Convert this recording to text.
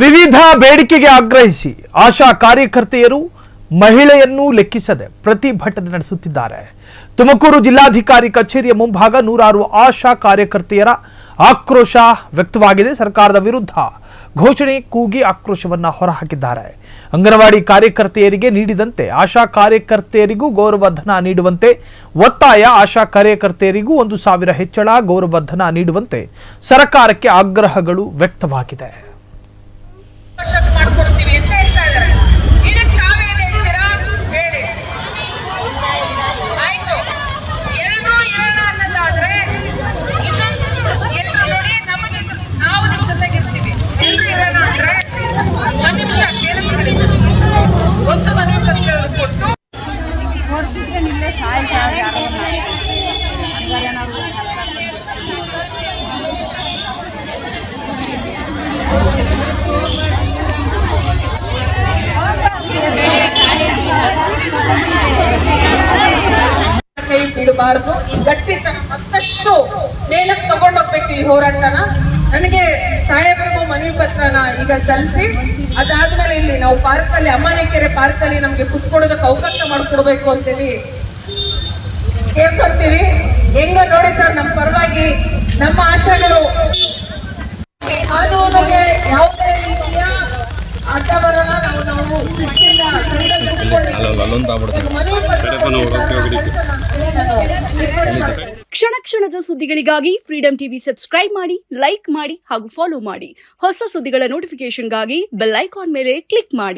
ವಿವಿಧ ಬೇಡಿಕೆಗೆ ಆಗ್ರಹಿಸಿ ಆಶಾ ಕಾರ್ಯಕರ್ತೆಯರು ಮಹಿಳೆಯನ್ನು ಲೆಕ್ಕಿಸದೆ ಪ್ರತಿಭಟನೆ ನಡೆಸುತ್ತಿದ್ದಾರೆ. ತುಮಕೂರು ಜಿಲ್ಲಾಧಿಕಾರಿ ಕಚೇರಿಯ ಮುಂಭಾಗ ನೂರಾರು ಆಶಾ ಕಾರ್ಯಕರ್ತೆಯರ ಆಕ್ರೋಶ ವ್ಯಕ್ತವಾಗಿದೆ. ಸರ್ಕಾರದ ವಿರುದ್ಧ ಘೋಷಣೆ ಕೂಗಿ ಆಕ್ರೋಶವನ್ನ ಹೊರಹಾಕಿದ್ದಾರೆ. ಅಂಗನವಾಡಿ ಕಾರ್ಯಕರ್ತೆಯರಿಗೆ ನೀಡಿದಂತೆ ಆಶಾ ಕಾರ್ಯಕರ್ತೆಯರಿಗೂ ಗೌರವಧನ ನೀಡುವಂತೆ ಒತ್ತಾಯ. ಆಶಾ ಕಾರ್ಯಕರ್ತೆಯರಿಗೂ 1,000 ಹೆಚ್ಚಳ ಗೌರವಧನ ನೀಡುವಂತೆ ಸರ್ಕಾರಕ್ಕೆ ಆಗ್ರಹಗಳು ವ್ಯಕ್ತವಾಗಿದೆ. ಮಾಡ್ಕೊಡ್ತೀವಿ ಅಂತ ಹೇಳ್ತಾ ಇದ್ದಾರೆ. ಇದಕ್ಕೆ ತಾವೇನು ಹೇಳ್ತೀರಾ ಹೇಳಿ. ಆಯ್ತು, ಎಲ್ಲರೂ ಹೇಳೋಣ ಅನ್ನೋದಾದ್ರೆ ಎಲ್ಲರೂ ನೋಡಿ, ನಮಗೆ ನಾವು ನಿಮ್ಮ ಜೊತೆಗಿರ್ತೀವಿ. ಎಲ್ಲರೂ ಹೇಳೋಣ ಅಂದ್ರೆ 1 ನಿಮಿಷ ಕೇಳಿಸ್ಕೊಳ್ಳಿ. ಒಂದು ಮನವಿ ಪತ್ರಗಳನ್ನು ಕೊಟ್ಟು ಹೊರದಿದ್ರೆ ನಿಲ್ಲೇ ಸಾಯಿ ಕೈ ಬಿಡಬಾರ್ದು. ಈ ಗಟ್ಟಿತನ ಮತ್ತಷ್ಟು ಮೇಲಕ್ಕೆ ತಗೊಂಡೋಗ್ಬೇಕು ಈ ಹೋರಾಟನ. ನನಗೆ ಸಾಹೇಬರಿಗೂ ಮನವಿ ಪತ್ರನ ಈಗ ಸಲ್ಲಿಸಿ, ಅದಾದ್ಮೇಲೆ ಇಲ್ಲಿ ನಾವು ಪಾರ್ಕಲ್ಲಿ, ಅಮ್ಮನೆಕೆರೆ ಪಾರ್ಕಲ್ಲಿ ನಮ್ಗೆ ಕುತ್ಕೊಳ್ಳೋದಕ್ಕೆ ಅವಕಾಶ ಮಾಡಿಕೊಡ್ಬೇಕು ಅಂತೇಳಿ ಕೇಳ್ಕೊಳ್ತೀವಿ. ಹೆಂಗ ನೋಡಿ ಸರ್, ನಮ್ಮ ಪರವಾಗಿ ನಮ್ಮ ಆಶೆಗಳು ಕಾನೂನಿಗೆ ಯಾವುದೇ ರೀತಿಯ ಅಡ್ಡ ಬರೋಣ. ನಾವು ಶಿಸ್ತಿಂದ ಮನವಿ ಕ್ಷಣ ಕ್ಷಣದ ಸುದ್ದಿಗಳಿಗಾಗಿ ಫ್ರೀಡಂ ಟಿವಿ ಸಬ್ಸ್ಕ್ರೈಬ್ ಮಾಡಿ, ಲೈಕ್ ಮಾಡಿ ಹಾಗೂ ಫಾಲೋ ಮಾಡಿ. ಹೊಸ ಸುದ್ದಿಗಳ ನೋಟಿಫಿಕೇಶನ್ಗಾಗಿ ಬೆಲ್ ಐಕಾನ್ ಮೇಲೆ ಕ್ಲಿಕ್ ಮಾಡಿ.